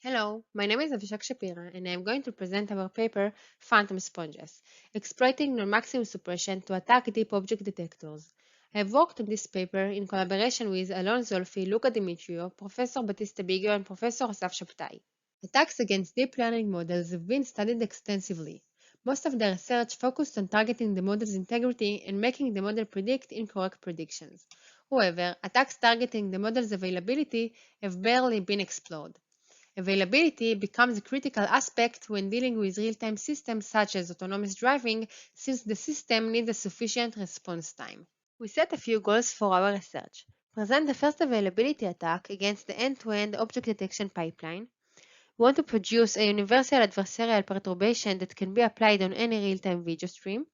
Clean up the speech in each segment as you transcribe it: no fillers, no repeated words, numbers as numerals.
Hello, my name is Avishag Shapira, and I am going to present our paper, Phantom Sponges, Exploiting Non-Maximum Suppression to Attack Deep Object Detectors. I have worked on this paper in collaboration with Alon, Zolfi, Luca, Demetrio, Professor Battista, Biggio, and Professor Asaf Shabtai. Attacks against deep learning models have been studied extensively. Most of the research focused on targeting the model's integrity and making the model predict incorrect predictions. However, attacks targeting the model's availability have barely been explored. Availability becomes a critical aspect when dealing with real-time systems such as autonomous driving, since the system needs a sufficient response time. We set a few goals for our research. Present the first availability attack against the end-to-end object detection pipeline. We want to produce a universal adversarial perturbation that can be applied on any real-time video stream.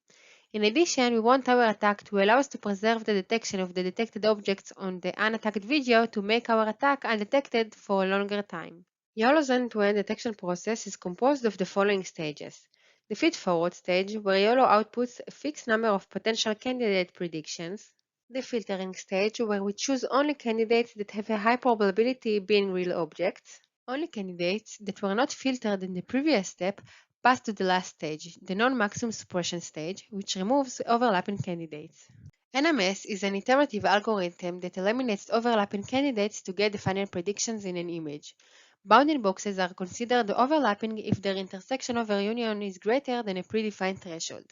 In addition, we want our attack to allow us to preserve the detection of the detected objects on the unattacked video to make our attack undetected for a longer time. YOLO's end-to-end detection process is composed of the following stages. The feed-forward stage, where YOLO outputs a fixed number of potential candidate predictions. The filtering stage, where we choose only candidates that have a high probability being real objects. Only candidates that were not filtered in the previous step pass to the last stage, the non-maximum suppression stage, which removes overlapping candidates. NMS is an iterative algorithm that eliminates overlapping candidates to get the final predictions in an image. Bounding boxes are considered overlapping if their intersection over union is greater than a predefined threshold.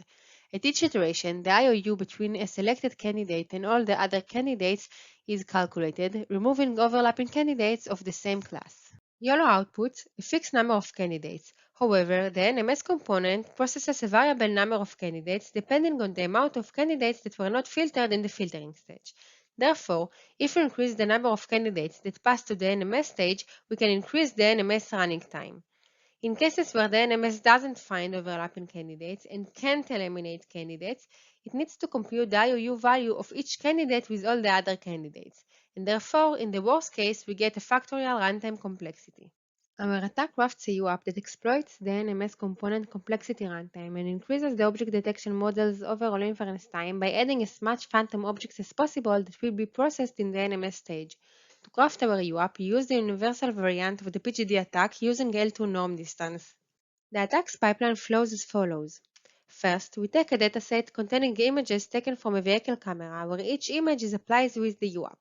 At each iteration, the IOU between a selected candidate and all the other candidates is calculated, removing overlapping candidates of the same class. YOLO outputs a fixed number of candidates. However, the NMS component processes a variable number of candidates depending on the amount of candidates that were not filtered in the filtering stage. Therefore, if we increase the number of candidates that pass to the NMS stage, we can increase the NMS running time. In cases where the NMS doesn't find overlapping candidates and can't eliminate candidates, it needs to compute the IOU value of each candidate with all the other candidates, and therefore, in the worst case, we get a factorial runtime complexity. Our attack crafts a UAP that exploits the NMS component complexity runtime and increases the object detection model's overall inference time by adding as much phantom objects as possible that will be processed in the NMS stage. To craft our UAP, we use the universal variant of the PGD attack using L2 norm distance. The attack's pipeline flows as follows. First, we take a dataset containing images taken from a vehicle camera where each image is applied with the UAP.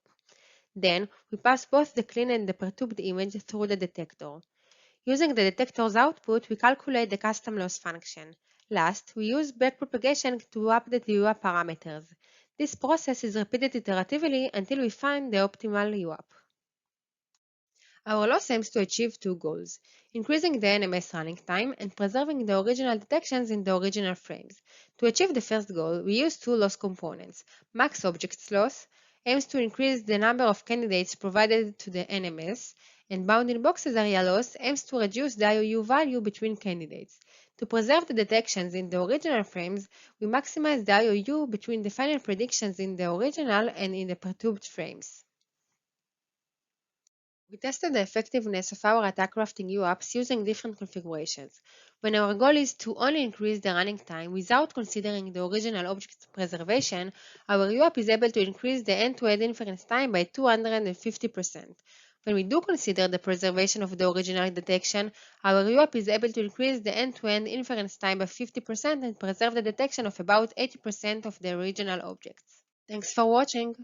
Then, we pass both the clean and the perturbed image through the detector. Using the detector's output, we calculate the custom loss function. Last, we use backpropagation to update the UAP parameters. This process is repeated iteratively until we find the optimal UAP. Our loss aims to achieve two goals, increasing the NMS running time and preserving the original detections in the original frames. To achieve the first goal, we use two loss components. Max objects loss aims to increase the number of candidates provided to the NMS, and bounding boxes area loss aims to reduce the IOU value between candidates. To preserve the detections in the original frames, we maximize the IOU between the final predictions in the original and in the perturbed frames. We tested the effectiveness of our attack crafting UAPs using different configurations. When our goal is to only increase the running time without considering the original object preservation, our UAP is able to increase the end-to-end inference time by 250%. When we do consider the preservation of the original detection, our UAP is able to increase the end-to-end inference time by 50% and preserve the detection of about 80% of the original objects. Thanks for watching!